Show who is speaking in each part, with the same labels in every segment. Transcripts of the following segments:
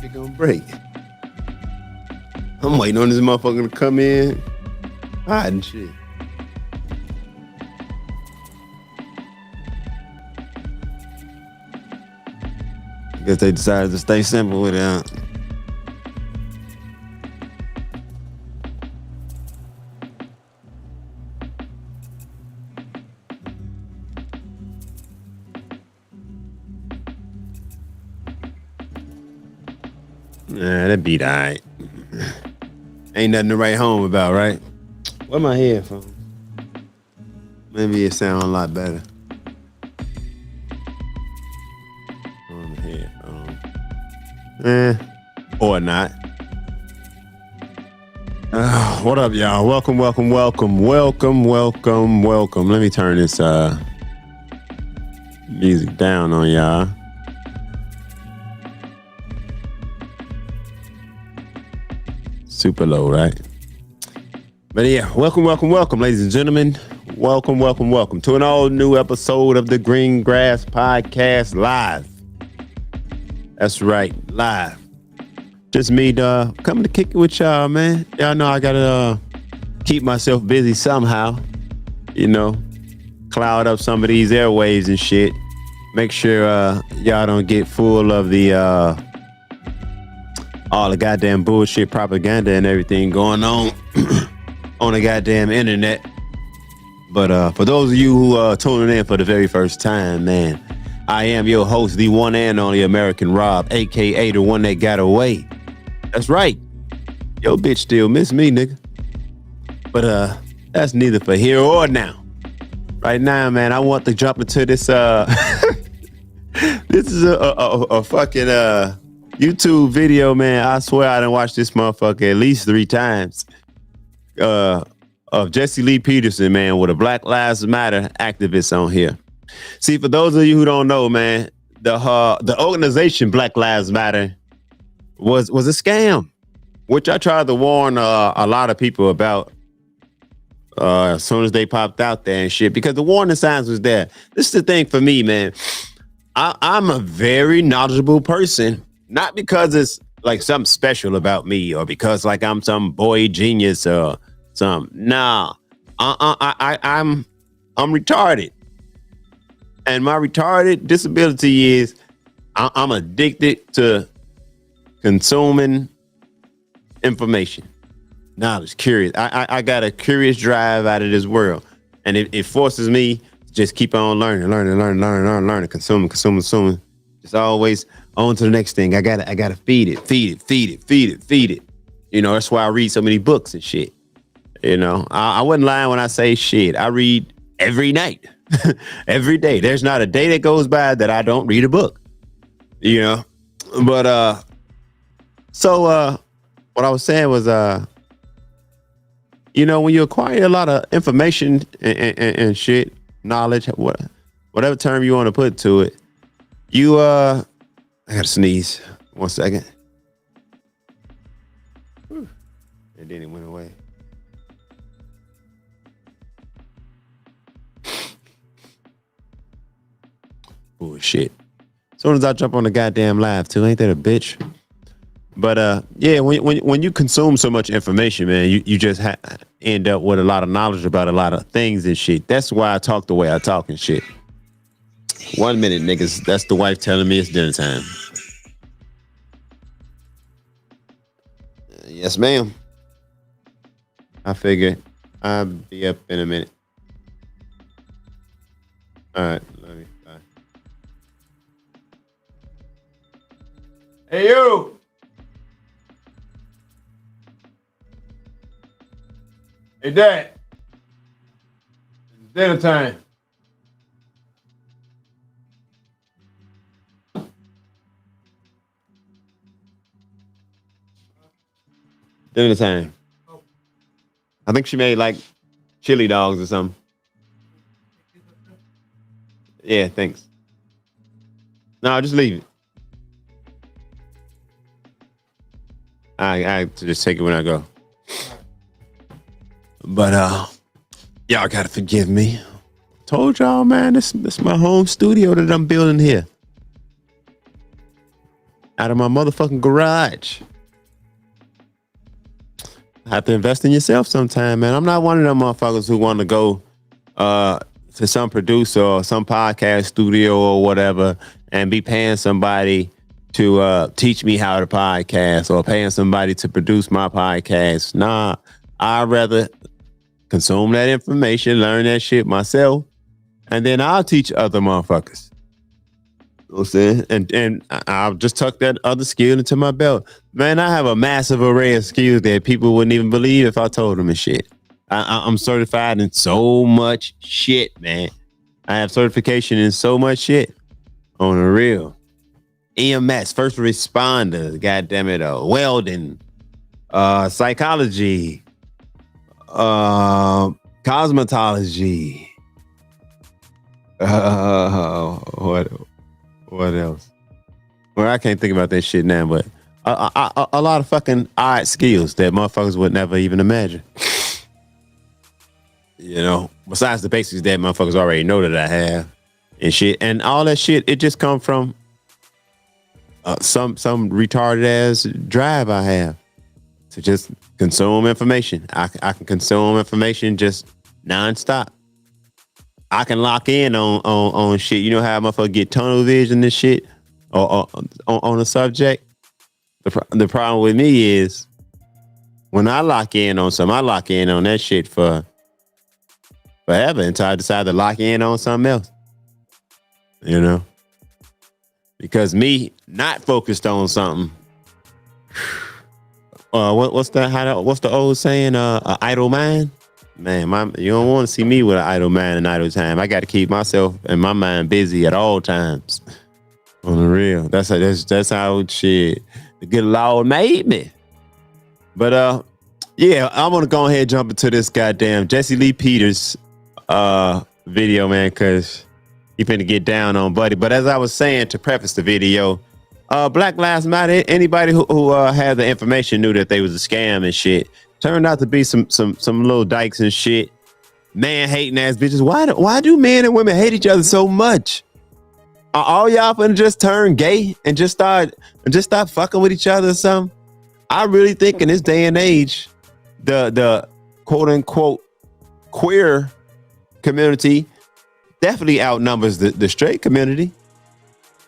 Speaker 1: Shit gonna break. I'm waiting on this motherfucker to come in. Hiding shit. Guess they decided to stay simple with it. Nah, that beat alright. Ain't nothing to write home about, right? Where my headphones? Maybe it sound a lot better. On the headphones. Or not. What up, y'all? Welcome. Let me turn this music down on y'all. Super low, right? But yeah, welcome, ladies and gentlemen. Welcome to an all new episode of the Green Grass Podcast live. That's right, live. Just me, coming to kick it with y'all, man. Y'all know I gotta keep myself busy somehow. You know, cloud up some of these airwaves and shit. Make sure y'all don't get full of the all the goddamn bullshit propaganda and everything going on on the goddamn internet. But for those of you who are tuning in for the very first time, man, I am your host, the one and only American Rob, aka the one that got away. That's right. Yo, bitch still miss me, nigga. But that's neither for here or now. Right now, man, I want to jump into this. This is a fucking YouTube video, man. I swear I done watched this motherfucker at least 3 times. Of Jesse Lee Peterson, man, with a Black Lives Matter activist on here. See, for those of you who don't know, man, the organization Black Lives Matter was a scam, which I tried to warn a lot of people about as soon as they popped out there and shit, because the warning signs was there. This is the thing for me, man. I'm a very knowledgeable person. Not because it's like something special about me or because like I'm some boy genius or something. Nah, I'm retarded, and my retarded disability is I'm addicted to consuming information, knowledge, curious. I got a curious drive out of this world, and it forces me to just keep on learning, consuming. Just always on to the next thing. I gotta feed it. You know, that's why I read so many books and shit. You know, I wouldn't lie when I say shit. I read every night, every day. There's not a day that goes by that I don't read a book. You know, but so what I was saying was, you know, when you acquire a lot of information and shit, knowledge, whatever term you want to put to it, you I gotta sneeze. 1 second. Whew. And then it went away. Bullshit. As soon as I jump on the goddamn live too, ain't that a bitch? But yeah, when you consume so much information, man, you just end up with a lot of knowledge about a lot of things and shit. That's why I talk the way I talk and shit. 1 minute, niggas. That's the wife telling me it's dinner time. Yes, ma'am. I figured I'll be up in a minute. All right, let me. Bye. Hey, you. Hey, Dad. It's dinner time. Dinner time. I think she made like chili dogs or something. Yeah, thanks. No, just leave it. I just take it when I go. But y'all gotta forgive me. Told y'all, man, this my home studio that I'm building here. out of my motherfucking garage. Have to invest in yourself sometime, man. I'm not one of them motherfuckers who want to go to some producer or some podcast studio or whatever and be paying somebody to teach me how to podcast or paying somebody to produce my podcast. Nah, I'd rather consume that information, learn that shit myself, and then I'll teach other motherfuckers. You know what I'm saying? And I'll just tuck that other skill into my belt. Man, I have a massive array of skills that people wouldn't even believe if I told them and shit. I'm certified in so much shit, man. I have certification in so much shit. On the real. EMS, first responder, goddamn it, welding, psychology, cosmetology. What else? Well, I can't think about that shit now, but a lot of fucking odd skills that motherfuckers would never even imagine. You know, besides the basics that motherfuckers already know that I have and shit, and all that shit, it just come from some retarded ass drive I have to just consume information. I can consume information just nonstop. I can lock in on shit. You know how motherfuckers get tunnel vision and shit or on a subject? The problem with me is when I lock in on something, I lock in on that shit for forever until I decide to lock in on something else. You know? Because me not focused on something. What's the old saying? Idle mind? Man, you don't want to see me with an idle mind and idle time. I got to keep myself and my mind busy at all times. On the real, that's how shit the good Lord made me. But yeah, I'm gonna go ahead and jump into this goddamn Jesse Lee Peters video, man, because he finna get down on Buddy. But as I was saying to preface the video, Black Lives Matter. Anybody who had the information knew that they was a scam and shit. Turned out to be some little dykes and shit. Man hating ass bitches. Why do men and women hate each other so much? Are all y'all finna just turn gay and just start fucking with each other or something? I really think in this day and age, the quote unquote queer community definitely outnumbers the straight community.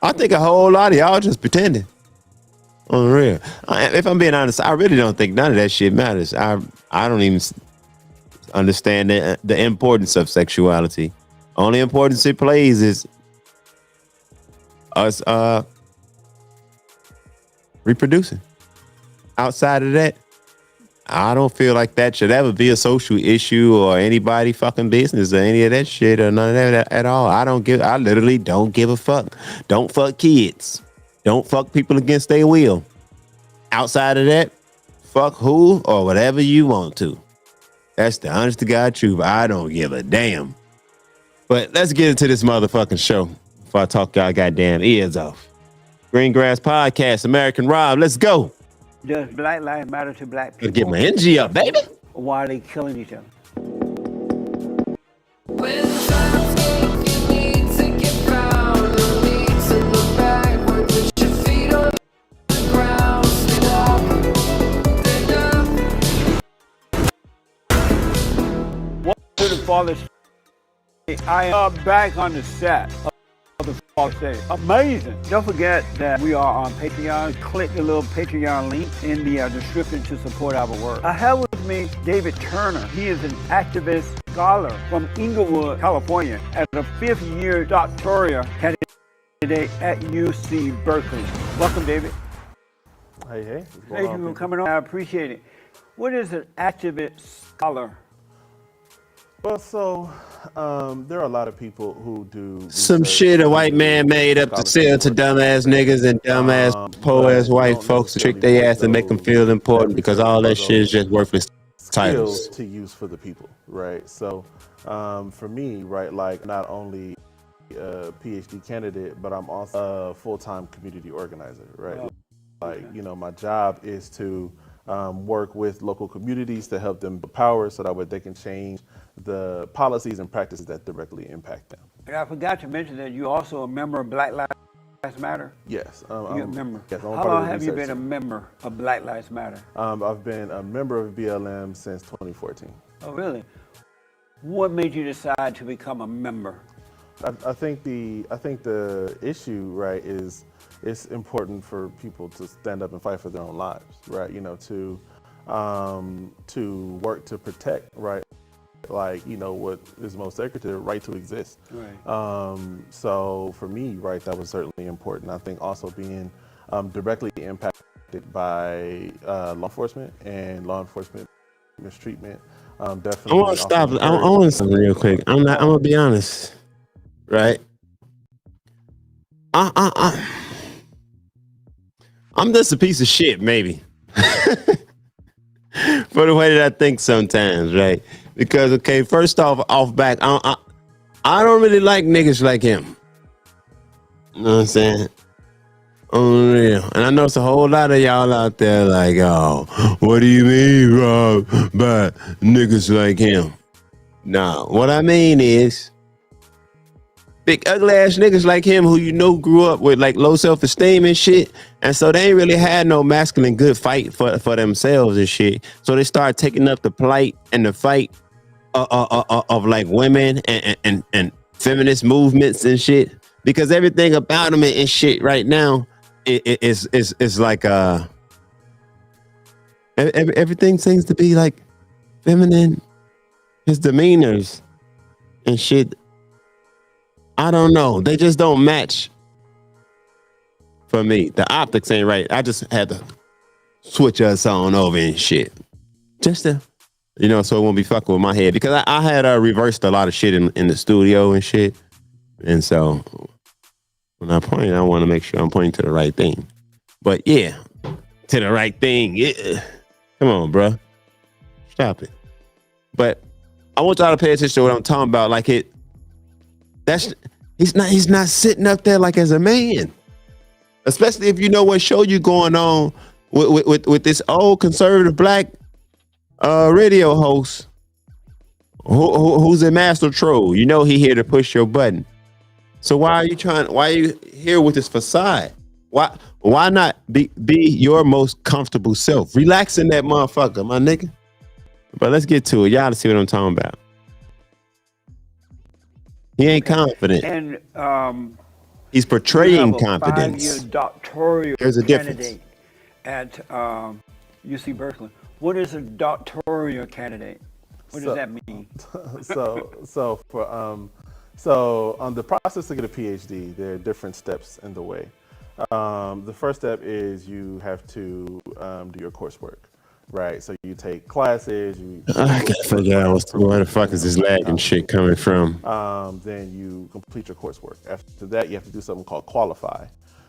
Speaker 1: I think a whole lot of y'all just pretending. On the real. If I'm being honest, I really don't think none of that shit matters. I don't even understand the importance of sexuality. Only importance it plays is us reproducing. Outside of that, I don't feel like that should ever be a social issue or anybody fucking business or any of that shit or none of that at all. I literally don't give a fuck. Don't fuck kids. Don't fuck people against their will. Outside of that, fuck who or whatever you want to. That's the honest to God truth. I don't give a damn. But let's get into this motherfucking show before I talk y'all goddamn ears off. Green Grass Podcast, American Rob, let's go.
Speaker 2: Does Black Lives Matter to black people?
Speaker 1: Gotta get my energy up, baby.
Speaker 2: Or why are they killing each other? I am back on the set of the False Day. Amazing. Don't forget that we are on Patreon. Click the little Patreon link in the description to support our work. I have with me David Turner. He is an activist scholar from Inglewood, California, at a 5th year doctoral candidate at UC Berkeley. Welcome, David.
Speaker 3: Hey.
Speaker 2: Thank you for coming on. I appreciate it. What is an activist scholar?
Speaker 3: Well, so there are a lot of people who do
Speaker 1: some shit a white man made up to sell to dumbass niggas and dumbass poor-ass white folks to trick their ass and make them feel important because all that shit is just worthless titles
Speaker 3: to use for the people, right? So for me, right, like not only a PhD candidate, but I'm also a full-time community organizer, right? Like, you know, my job is to work with local communities to help them empower so that way they can change the policies and practices that directly impact them.
Speaker 2: And I forgot to mention that you're also a member of Black Lives Lives Matter?
Speaker 3: Yes.
Speaker 2: You're a member.
Speaker 3: Yes, I'm a
Speaker 2: How
Speaker 3: part of
Speaker 2: long
Speaker 3: the
Speaker 2: have you
Speaker 3: research
Speaker 2: been a
Speaker 3: team.
Speaker 2: member of Black Lives Matter?
Speaker 3: I've been a member of BLM since 2014.
Speaker 2: Oh, really? What made you decide to become a member?
Speaker 3: I think the issue, right, is it's important for people to stand up and fight for their own lives, right? You know, to work to protect, right, like, you know, what is most sacred, the right to exist.
Speaker 2: Right.
Speaker 3: So for me, right, that was certainly important. I think also being directly impacted by law enforcement and law enforcement mistreatment
Speaker 1: I
Speaker 3: definitely
Speaker 1: want to
Speaker 3: also
Speaker 1: stop. I
Speaker 3: encouraged.
Speaker 1: want to stop real quick. I'm gonna be honest, right? I'm just a piece of shit, maybe, for the way that I think sometimes, right? Because okay, first off back, I don't really like niggas like him. You know what I'm saying? Unreal. And I know it's a whole lot of y'all out there like, oh, what do you mean, Rob? But niggas like him. Nah, what I mean is big ugly ass niggas like him who you know grew up with like low self-esteem and shit. And so they ain't really had no masculine good fight for themselves and shit. So they start taking up the plight and the fight of like women and feminist movements and shit. Because everything about them and shit right now is like everything seems to be like feminine. His demeanors and shit, I don't know. They just don't match for me. The optics ain't right. I just had to switch us on over and shit. Just to, you know, so it won't be fucking with my head. Because I had reversed a lot of shit in the studio and shit. And so when I point, I want to make sure I'm pointing to the right thing. But yeah, to the right thing. Yeah. Come on, bro. Stop it. But I want y'all to pay attention to what I'm talking about. Like he's not sitting up there like as a man. Especially if you know what show you going on with this old conservative black radio host who's a master troll. You know he here to push your button. So why are you here with this facade? Why not be your most comfortable self? Relax in that motherfucker, my nigga. But let's get to it. Y'all to see what I'm talking about. He ain't confident.
Speaker 2: And
Speaker 1: he's portraying confidence.
Speaker 2: 5-year doctoral
Speaker 1: There's a
Speaker 2: candidate at UC Berkeley. What is a doctoral candidate? What does that mean?
Speaker 3: So on the process to get a PhD, there are different steps in the way. The first step is you have to do your coursework, right? So you take classes.
Speaker 1: I gotta figure out where the fuck is this lag and shit coming from.
Speaker 3: Then you complete your coursework. After that, you have to do something called qualify,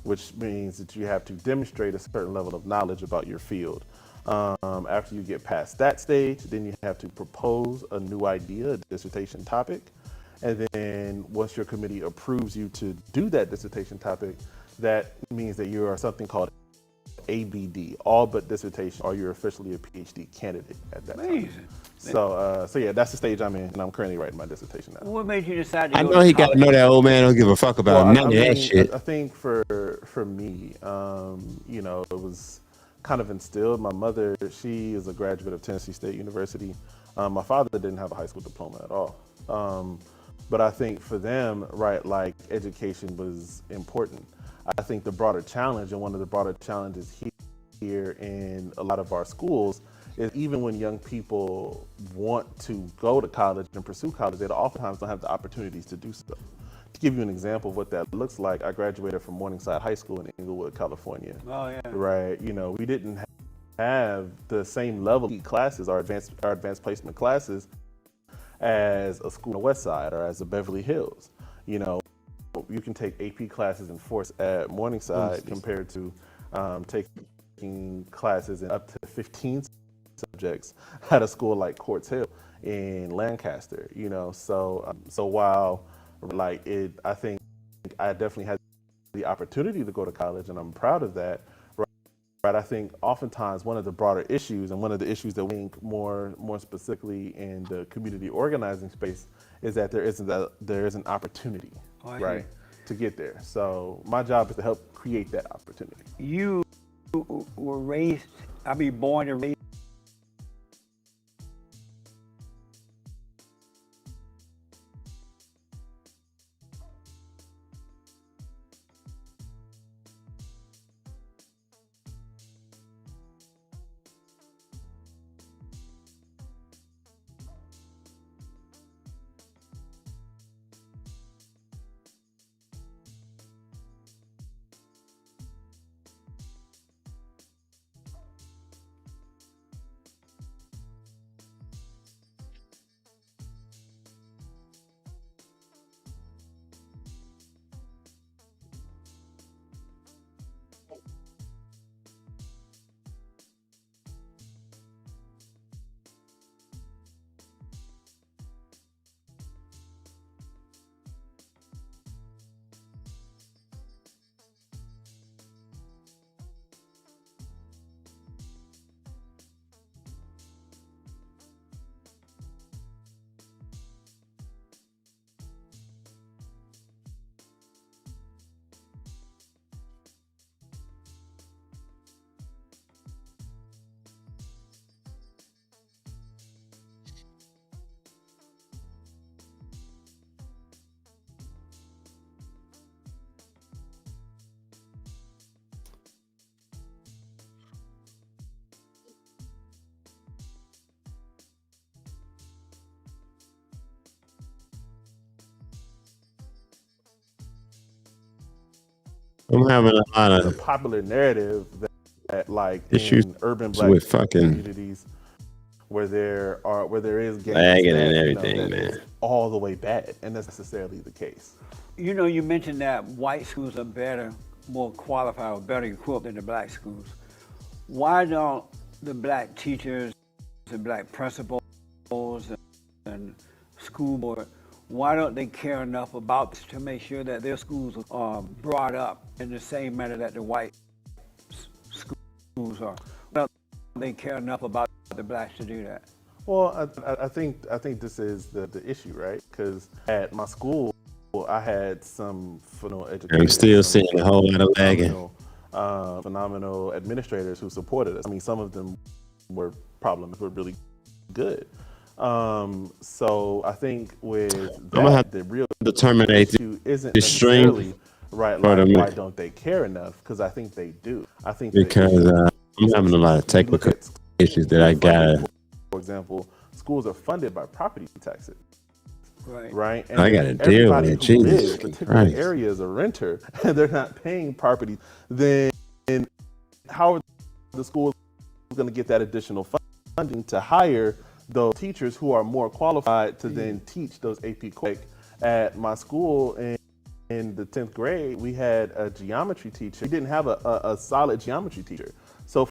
Speaker 3: which means that you have to demonstrate a certain level of knowledge about your field. After you get past that stage, then you have to propose a new idea, a dissertation topic. And then once your committee approves you to do that dissertation topic, that means that you are something called ABD, all but dissertation, or you're officially a PhD candidate at that time. So yeah, that's the stage I'm in, and I'm currently writing my dissertation now.
Speaker 2: What made you decide to
Speaker 1: I
Speaker 2: go
Speaker 1: know
Speaker 2: to
Speaker 1: he got to know that old man don't give a fuck about none of that shit.
Speaker 3: I think for me, you know, it was kind of instilled. My mother, she is a graduate of Tennessee State University. My father didn't have a high school diploma at all. But I think for them, right, like education was important. I think the broader challenge, and one of the broader challenges here in a lot of our schools, is even when young people want to go to college and pursue college, they oftentimes don't have the opportunities to do so. To give you an example of what that looks like, I graduated from Morningside High School in Inglewood, California.
Speaker 2: Oh yeah.
Speaker 3: Right, you know, we didn't have the same level of classes, our advanced placement classes, as a school on the West Side or as a Beverly Hills. You know, you can take AP classes in force at Morningside compared to taking classes in up to 15 subjects at a school like Quartz Hill in Lancaster. You know, so while like I think I definitely had the opportunity to go to college, and I'm proud of that. Right, I think oftentimes one of the broader issues, and one of the issues that we think more specifically in the community organizing space, is that there isn't opportunity, right, to get there. So my job is to help create that opportunity.
Speaker 2: You were born and raised.
Speaker 1: I'm having a lot
Speaker 3: The
Speaker 1: of
Speaker 3: popular narrative that like
Speaker 1: issues
Speaker 3: in urban black
Speaker 1: with fucking
Speaker 3: communities where there is gangs
Speaker 1: lagging
Speaker 3: that,
Speaker 1: and
Speaker 3: you know,
Speaker 1: everything,
Speaker 3: that is
Speaker 1: man.
Speaker 3: all the way bad, and that's necessarily the case.
Speaker 2: You know, you mentioned that white schools are better, more qualified, or better equipped than the black schools. Why don't the black teachers and black principals and school board, why don't they care enough about this to make sure that their schools are brought up in the same manner that the white schools are? Well, they care enough about the blacks to do that.
Speaker 3: Well, I think this is the issue, right? Because at my school, I had some phenomenal educators.
Speaker 1: I'm still seeing a whole lot of lagging.
Speaker 3: Phenomenal administrators who supported us. I mean, some of them were really good. So I think with that, the real issue isn't necessarily right. Like, why don't they care enough? Because I think they do. I think
Speaker 1: because I'm having a lot of technical issues that I got.
Speaker 3: For example, schools are funded by property taxes. Right.
Speaker 1: And I got to deal with it. Jesus Christ.
Speaker 3: Area is a renter and they're not paying property. Then how are the schools going to get that additional funding to hire those teachers who are more qualified to then teach those AP courses? At my school in the 10th grade, we had a geometry teacher. We didn't have a solid geometry teacher. So